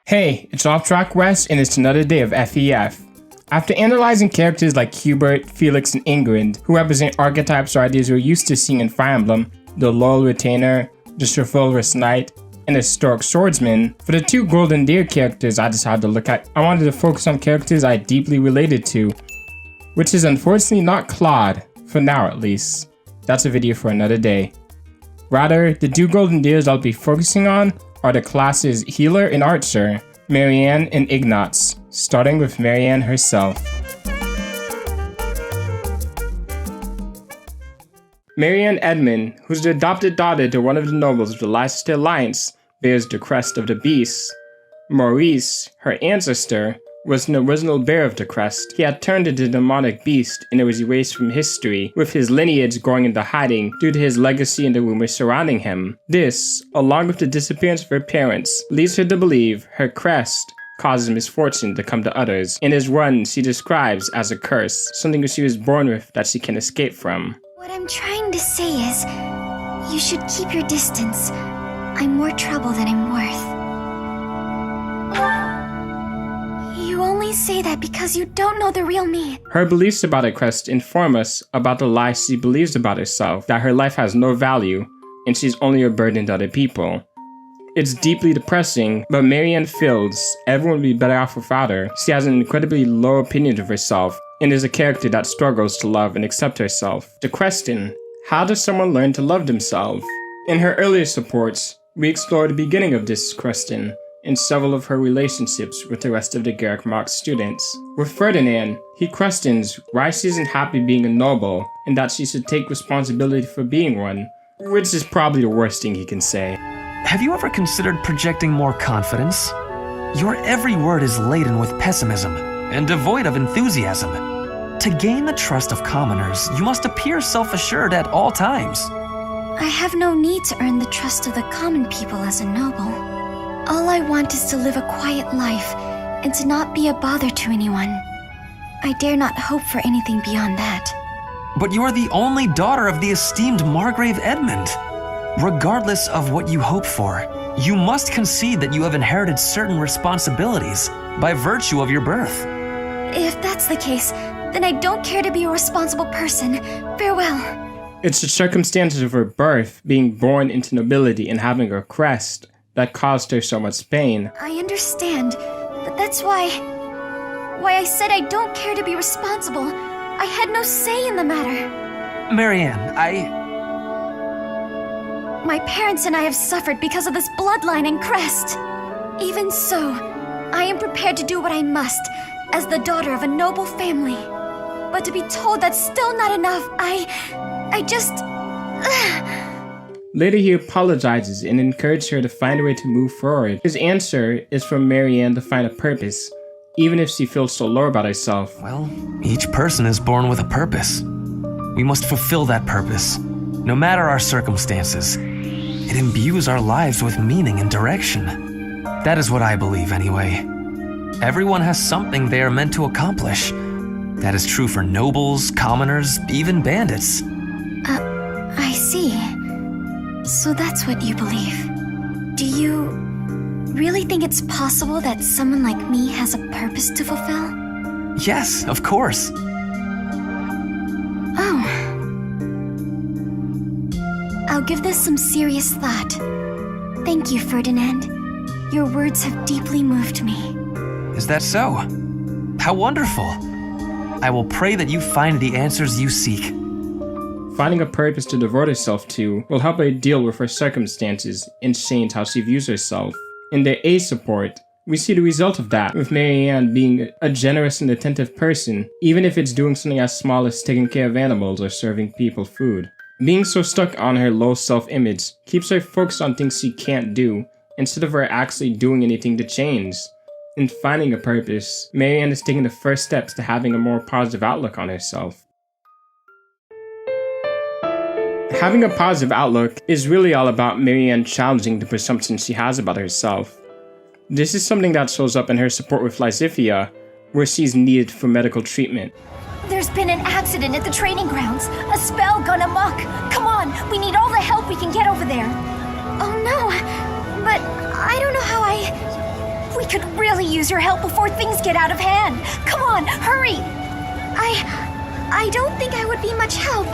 Hey, it's OffTrack Wes, and it's another day of FEF. After analyzing characters like Hubert, Felix, and Ingrid, who represent archetypes or ideas we're used to seeing in Fire Emblem, the loyal retainer, the chivalrous knight, and the stoic swordsman, for the two golden deer characters I decided to look at, I wanted to focus on characters I deeply related to, which is unfortunately not Claude, for now at least. That's a video for another day. Rather, the two golden deers I'll be focusing on are the classes Healer and Archer, Marianne and Ignatz, starting with Marianne herself. Marianne Edmund, who's the adopted daughter to one of the nobles of the Leicester Alliance, bears the crest of the beast. Maurice, her ancestor, was an original bearer of the crest. He had turned into a demonic beast and it was erased from history, with his lineage going into hiding due to his legacy and the rumors surrounding him. This, along with the disappearance of her parents, leads her to believe her crest causes misfortune to come to others, and is one she describes as a curse, something that she was born with that she can escape from. What I'm trying to say is, you should keep your distance. I'm more trouble than I'm worth. You only say that because you don't know the real me. Her beliefs about her crest inform us about the lies she believes about herself, that her life has no value, and she's only a burden to other people. It's deeply depressing, but Marianne feels everyone would be better off without her. She has an incredibly low opinion of herself, and is a character that struggles to love and accept herself. The question, how does someone learn to love themselves? In her earlier supports, we explore the beginning of this question, in several of her relationships with the rest of the Garrick Mock students. With Ferdinand, he questions why she isn't happy being a noble, and that she should take responsibility for being one, which is probably the worst thing he can say. Have you ever considered projecting more confidence? Your every word is laden with pessimism, and devoid of enthusiasm. To gain the trust of commoners, you must appear self-assured at all times. I have no need to earn the trust of the common people as a noble. All I want is to live a quiet life, and to not be a bother to anyone. I dare not hope for anything beyond that. But you are the only daughter of the esteemed Margrave Edmund. Regardless of what you hope for, you must concede that you have inherited certain responsibilities by virtue of your birth. If that's the case, then I don't care to be a responsible person. Farewell. It's the circumstances of her birth, being born into nobility and having a crest, that caused her so much pain. I understand, but that's why I said I don't care to be responsible. I had no say in the matter. Marianne, My parents and I have suffered because of this bloodline and crest. Even so, I am prepared to do what I must, as the daughter of a noble family. But to be told that's still not enough, I just... Later he apologizes and encourages her to find a way to move forward. His answer is for Marianne to find a purpose, even if she feels so low about herself. well, each person is born with a purpose. We must fulfill that purpose, no matter our circumstances. It imbues our lives with meaning and direction. That is what I believe anyway. Everyone has something they are meant to accomplish. That is true for nobles, commoners, even bandits. I see. So that's what you believe. Do you really think it's possible that someone like me has a purpose to fulfill? Yes, of course. Oh. I'll give this some serious thought. Thank you, Ferdinand. Your words have deeply moved me. Is that so? How wonderful. I will pray that you find the answers you seek. Finding a purpose to devote herself to will help her deal with her circumstances and change how she views herself. In their A support, we see the result of that, with Marianne being a generous and attentive person, even if it's doing something as small as taking care of animals or serving people food. Being so stuck on her low self-image keeps her focused on things she can't do, instead of her actually doing anything to change. In finding a purpose, Marianne is taking the first steps to having a more positive outlook on herself. Having a positive outlook is really all about Marianne challenging the presumptions she has about herself. This is something that shows up in her support with Lysithia, where she's needed for medical treatment. There's been an accident at the training grounds. A spell gone amok. Come on, we need all the help we can get over there. Oh no, but I don't know how We could really use your help before things get out of hand. Come on, hurry! I don't think I would be much help.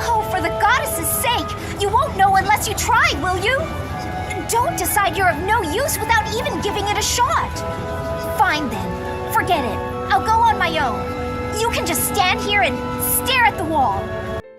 Oh, for the goddess's sake! You won't know unless you try, will you? Don't decide you're of no use without even giving it a shot. Fine then. Forget it. I'll go on my own. You can just stand here and stare at the wall.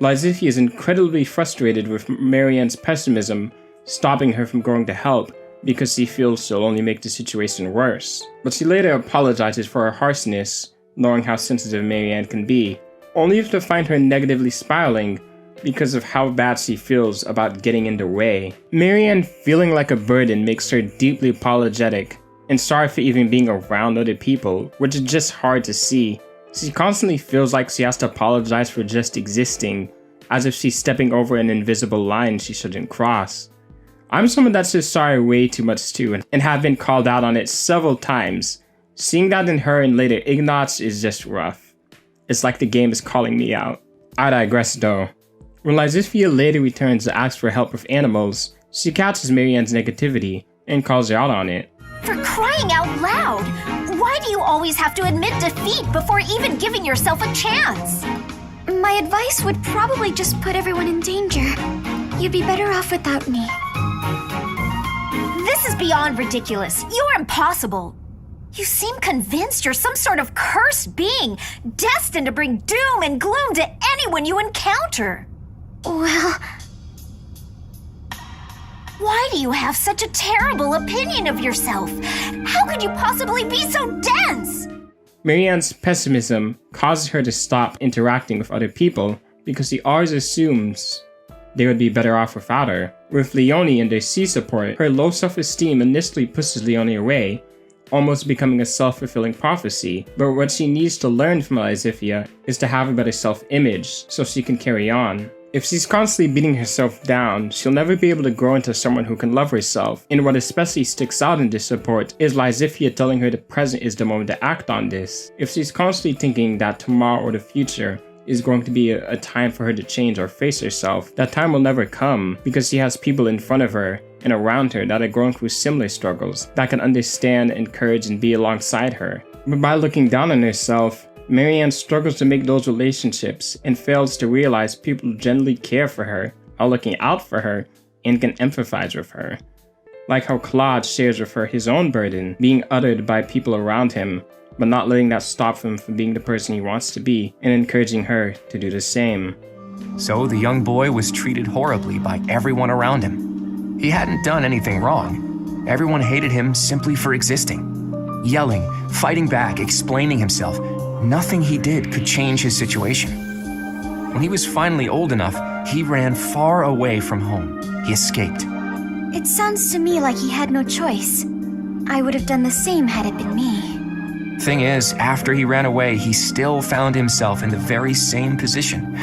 Lizithia is incredibly frustrated with Marianne's pessimism, stopping her from going to help because she feels she'll only make the situation worse. But she later apologizes for her harshness, knowing how sensitive Marianne can be, only to find her negatively spiraling because of how bad she feels about getting in the way. Marianne feeling like a burden makes her deeply apologetic and sorry for even being around other people, which is just hard to see. She constantly feels like she has to apologize for just existing, as if she's stepping over an invisible line she shouldn't cross. I'm someone that's just sorry way too much too, and have been called out on it several times. Seeing that in her and later Ignatz is just rough. It's like the game is calling me out. I digress though. When Lizithia later returns to ask for help with animals, she catches Marianne's negativity and calls her out on it. For crying out loud! Why do you always have to admit defeat before even giving yourself a chance? My advice would probably just put everyone in danger. You'd be better off without me. This is beyond ridiculous. You're impossible. You seem convinced you're some sort of cursed being, destined to bring doom and gloom to anyone you encounter. Well, why do you have such a terrible opinion of yourself? How could you possibly be so dense? Marianne's pessimism causes her to stop interacting with other people because she always assumes they would be better off without her. With Leonie and their C support, her low self-esteem initially pushes Leonie away, almost becoming a self-fulfilling prophecy. But what she needs to learn from Lizithia is to have a better self-image so she can carry on. If she's constantly beating herself down, she'll never be able to grow into someone who can love herself. And what especially sticks out in this support is Lizithia telling her the present is the moment to act on this. If she's constantly thinking that tomorrow or the future is going to be a time for her to change or face herself, that time will never come because she has people in front of her and around her that are going through similar struggles that can understand, encourage, and be alongside her. But by looking down on herself, Marianne struggles to make those relationships and fails to realize people generally care for her, are looking out for her, and can empathize with her. Like how Claude shares with her his own burden, being uttered by people around him, but not letting that stop him from being the person he wants to be, and encouraging her to do the same. So the young boy was treated horribly by everyone around him. He hadn't done anything wrong. Everyone hated him simply for existing. Yelling, fighting back, explaining himself. Nothing he did could change his situation. When he was finally old enough, he ran far away from home. He escaped. It sounds to me like he had no choice. I would have done the same had it been me. Thing is, after he ran away, he still found himself in the very same position.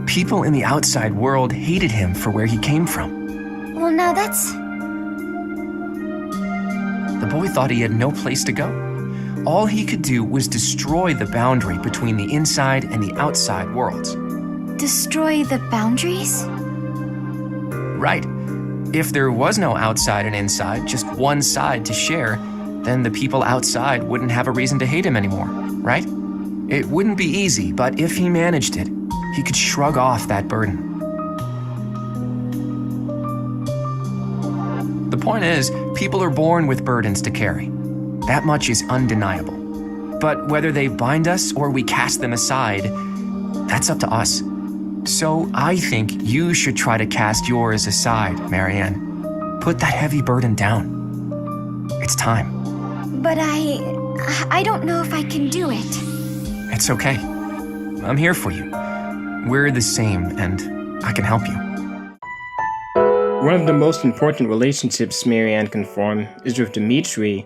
People in the outside world hated him for where he came from. Well, now that's... The boy thought he had no place to go. All he could do was destroy the boundary between the inside and the outside worlds. Destroy the boundaries? Right. If there was no outside and inside, just one side to share, then the people outside wouldn't have a reason to hate him anymore, right? It wouldn't be easy, but if he managed it, he could shrug off that burden. The point is, people are born with burdens to carry. That much is undeniable. But whether they bind us or we cast them aside, that's up to us. So I think you should try to cast yours aside, Marianne. Put that heavy burden down. It's time. But I don't know if I can do it. It's okay. I'm here for you. We're the same, and I can help you. One of the most important relationships Marianne can form is with Dimitri.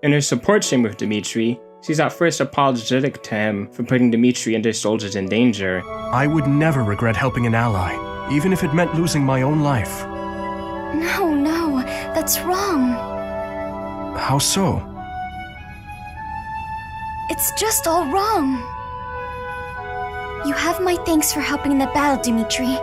In her support chain with Dimitri, she's at first apologetic to him for putting Dimitri and their soldiers in danger. I would never regret helping an ally, even if it meant losing my own life. No, that's wrong. How so? It's just all wrong. You have my thanks for helping in the battle, Dimitri.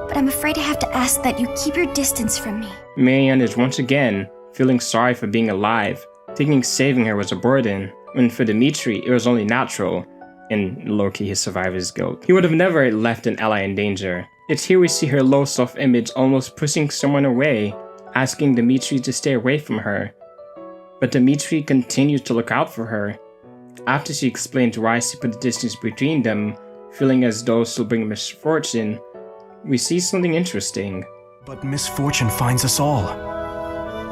But I'm afraid I have to ask that you keep your distance from me. Marianne is once again feeling sorry for being alive, thinking saving her was a burden, when for Dimitri it was only natural, and low-key his survivor's guilt. He would have never left an ally in danger. It's here we see her low self-image almost pushing someone away, asking Dimitri to stay away from her. But Dimitri continues to look out for her. After she explains why she put the distance between them, feeling as though she'll bring misfortune, we see something interesting. But misfortune finds us all.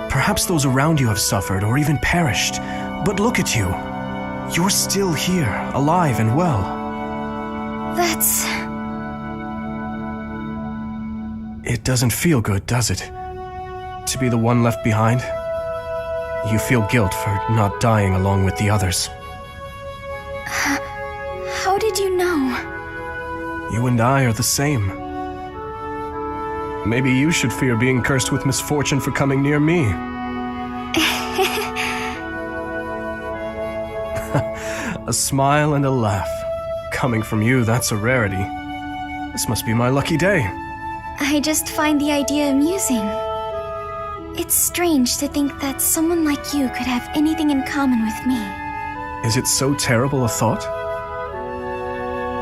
Perhaps those around you have suffered or even perished, but look at you. You're still here, alive and well. That's... It doesn't feel good, does it? To be the one left behind? You feel guilt for not dying along with the others. How did you know? You and I are the same. Maybe you should fear being cursed with misfortune for coming near me. A smile and a laugh. Coming from you, that's a rarity. This must be my lucky day. I just find the idea amusing. It's strange to think that someone like you could have anything in common with me. Is it so terrible a thought?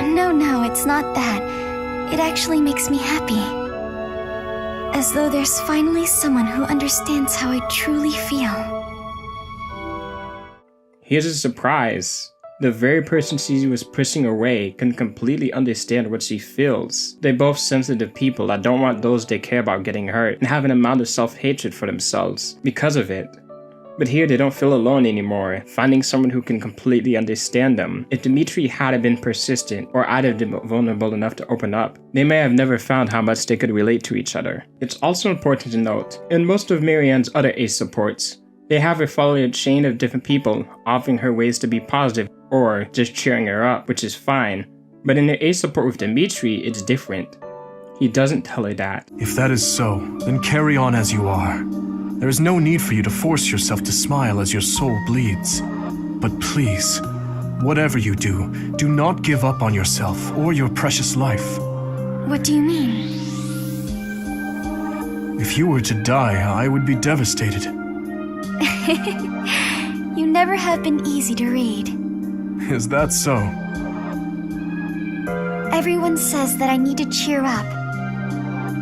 No, it's not that. It actually makes me happy. As though there's finally someone who understands how I truly feel. Here's a surprise. The very person she was pushing away can completely understand what she feels. They're both sensitive people that don't want those they care about getting hurt and have an amount of self-hatred for themselves because of it. But here they don't feel alone anymore, finding someone who can completely understand them. If Dimitri hadn't been persistent or I'd have been vulnerable enough to open up, they may have never found how much they could relate to each other. It's also important to note, in most of Marianne's other ace supports, they have her follow a chain of different people, offering her ways to be positive or just cheering her up, which is fine. But in her ace support with Dimitri, it's different. He doesn't tell her that. If that is so, then carry on as you are. There is no need for you to force yourself to smile as your soul bleeds. But please, whatever you do, do not give up on yourself or your precious life. What do you mean? If you were to die, I would be devastated. You never have been easy to read. Is that so? Everyone says that I need to cheer up.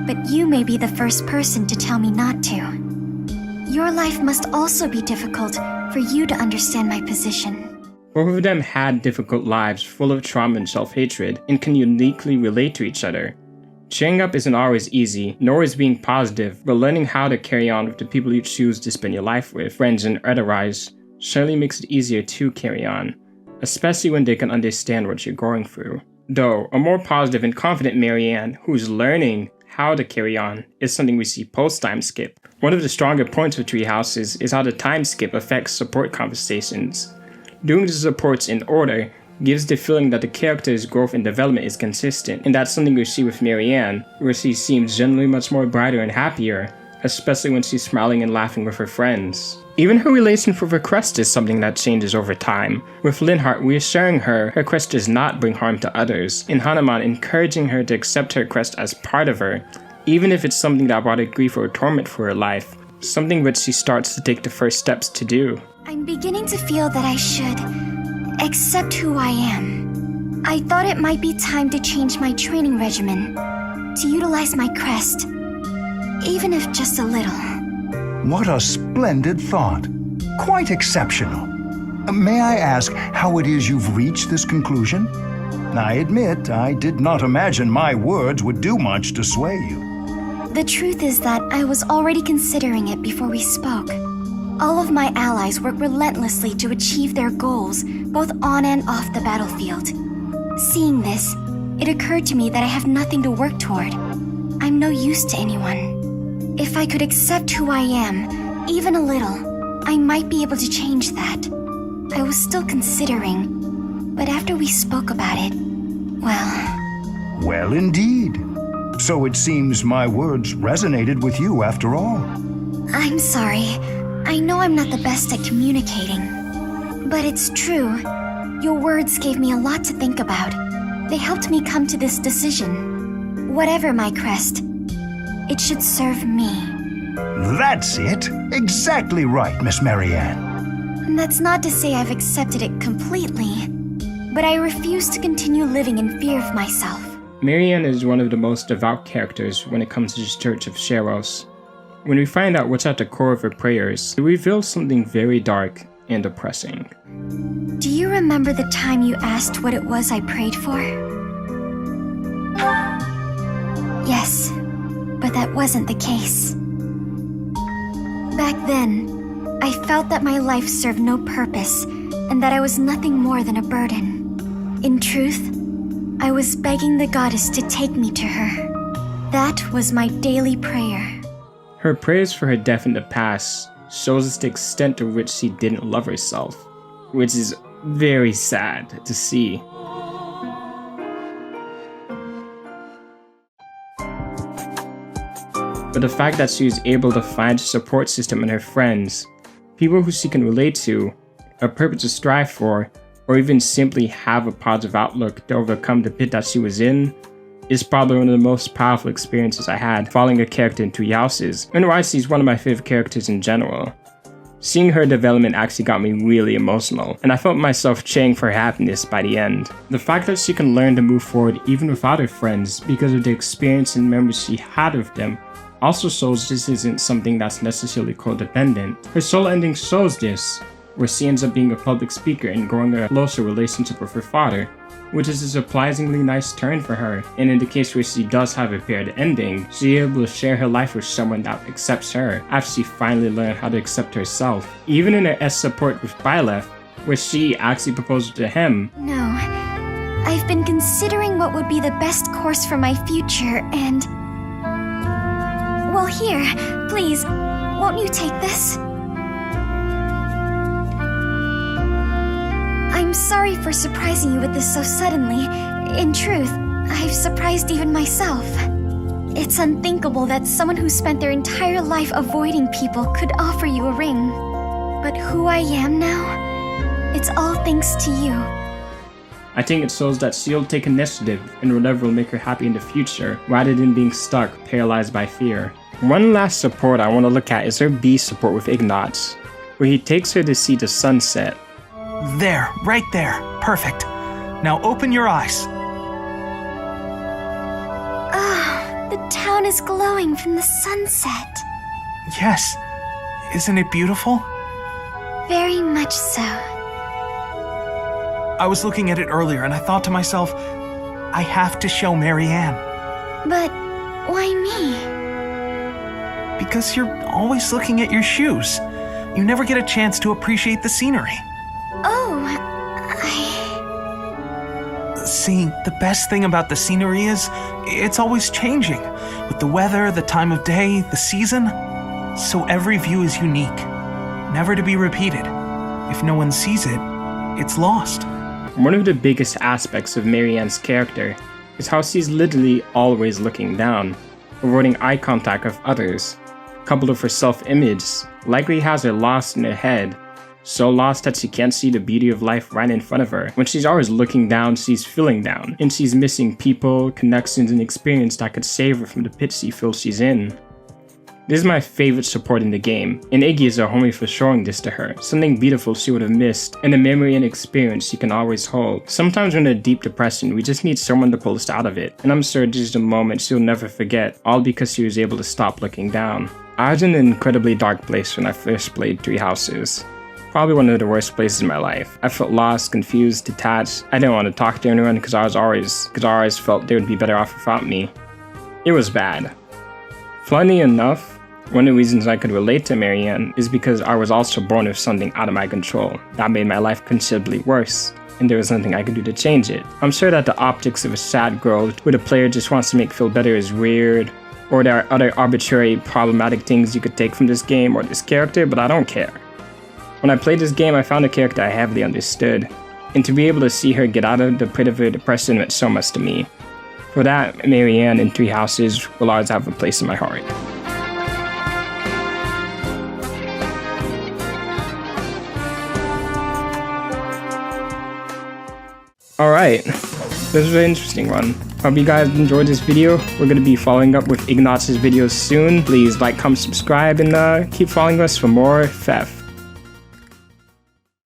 But you may be the first person to tell me not to. Your life must also be difficult for you to understand my position. Both of them had difficult lives full of trauma and self-hatred and can uniquely relate to each other. Cheering up isn't always easy, nor is being positive, but learning how to carry on with the people you choose to spend your life with, friends and otherwise, surely makes it easier to carry on, especially when they can understand what you're going through. Though, a more positive and confident Marianne, who's learning how to carry on, is something we see post-time skip. One of the stronger points of Tree Houses is how the time skip affects support conversations. Doing the supports in order gives the feeling that the character's growth and development is consistent, and that's something we see with Marianne, where she seems generally much more brighter and happier, especially when she's smiling and laughing with her friends. Even her relationship with her quest is something that changes over time, with Linhardt reassuring her quest does not bring harm to others, and Hanuman encouraging her to accept her quest as part of her, even if it's something that brought her grief or torment for her life, something which she starts to take the first steps to do. I'm beginning to feel that I should accept who I am. I thought it might be time to change my training regimen, to utilize my crest, even if just a little. What a splendid thought. Quite exceptional. May I ask how it is you've reached this conclusion? I admit, I did not imagine my words would do much to sway you. The truth is that I was already considering it before we spoke. All of my allies work relentlessly to achieve their goals, both on and off the battlefield. Seeing this, it occurred to me that I have nothing to work toward. I'm no use to anyone. If I could accept who I am, even a little, I might be able to change that. I was still considering, but after we spoke about it, well... Well, indeed. So it seems my words resonated with you after all. I'm sorry. I know I'm not the best at communicating, but it's true. Your words gave me a lot to think about. They helped me come to this decision. Whatever my crest, it should serve me. That's it. Exactly right, Miss Marianne. That's not to say I've accepted it completely, but I refuse to continue living in fear of myself. Marianne is one of the most devout characters when it comes to the Church of Cheros. When we find out what's at the core of her prayers, it reveals something very dark and depressing. Do you remember the time you asked what it was I prayed for? Yes, but that wasn't the case. Back then, I felt that my life served no purpose and that I was nothing more than a burden. In truth, I was begging the goddess to take me to her. That was my daily prayer. Her prayers for her death in the past shows us the extent to which she didn't love herself, which is very sad to see. But the fact that she was able to find a support system in her friends, people who she can relate to, a purpose to strive for, or even simply have a positive outlook to overcome the pit that she was in, is probably one of the most powerful experiences I had following a character in Three Houses, and why she's one of my favorite characters in general. Seeing her development actually got me really emotional, and I felt myself cheering for her happiness by the end. The fact that she can learn to move forward even without her friends because of the experience and memories she had with them also shows this isn't something that's necessarily codependent. Her soul ending shows this, where she ends up being a public speaker and growing a closer relationship with her father, which is a surprisingly nice turn for her, and in the case where she does have a paired ending, she's able to share her life with someone that accepts her after she finally learned how to accept herself. Even in her S support with Byleth, where she actually proposed to him. No, I've been considering what would be the best course for my future, and... Well, here, please, won't you take this? I'm sorry for surprising you with this so suddenly. In truth, I've surprised even myself. It's unthinkable that someone who spent their entire life avoiding people could offer you a ring. But who I am now, it's all thanks to you. I think it shows that she'll take initiative in whatever will make her happy in the future, rather than being stuck, paralyzed by fear. One last support I want to look at is her B support with Ignatz, where he takes her to see the sunset. There, right there. Perfect. Now open your eyes. Ah, the town is glowing from the sunset. Yes. Isn't it beautiful? Very much so. I was looking at it earlier and I thought to myself, I have to show Marianne. But why me? Because you're always looking at your shoes. You never get a chance to appreciate the scenery. Oh, See, the best thing about the scenery is, it's always changing. With the weather, the time of day, the season. So every view is unique. Never to be repeated. If no one sees it, it's lost. One of the biggest aspects of Marianne's character is how she's literally always looking down, avoiding eye contact with others. Coupled with her self-image, likely has her lost in her head, so lost that she can't see the beauty of life right in front of her. When she's always looking down, she's feeling down, and she's missing people, connections, and experience that could save her from the pit she feels she's in. This is my favorite support in the game, and Iggy is her homie for showing this to her, something beautiful she would have missed, and a memory and experience she can always hold. Sometimes when in a deep depression, we just need someone to pull us out of it, and I'm sure this is a moment she'll never forget, all because she was able to stop looking down. I was in an incredibly dark place when I first played Three Houses. Probably one of the worst places in my life. I felt lost, confused, detached. I didn't want to talk to anyone because I always felt they would be better off without me. It was bad. Funny enough, one of the reasons I could relate to Marianne is because I was also born with something out of my control that made my life considerably worse, and there was nothing I could do to change it. I'm sure that the optics of a sad girl who the player just wants to make feel better is weird, or there are other arbitrary problematic things you could take from this game or this character, but I don't care. When I played this game, I found a character I heavily understood, and to be able to see her get out of the pit of her depression meant so much to me. For that, Marianne in Three Houses will always have a place in my heart. Alright, this was an interesting one. Hope you guys enjoyed this video. We're going to be following up with Ignatz's videos soon. Please like, comment, subscribe, and keep following us for more theft.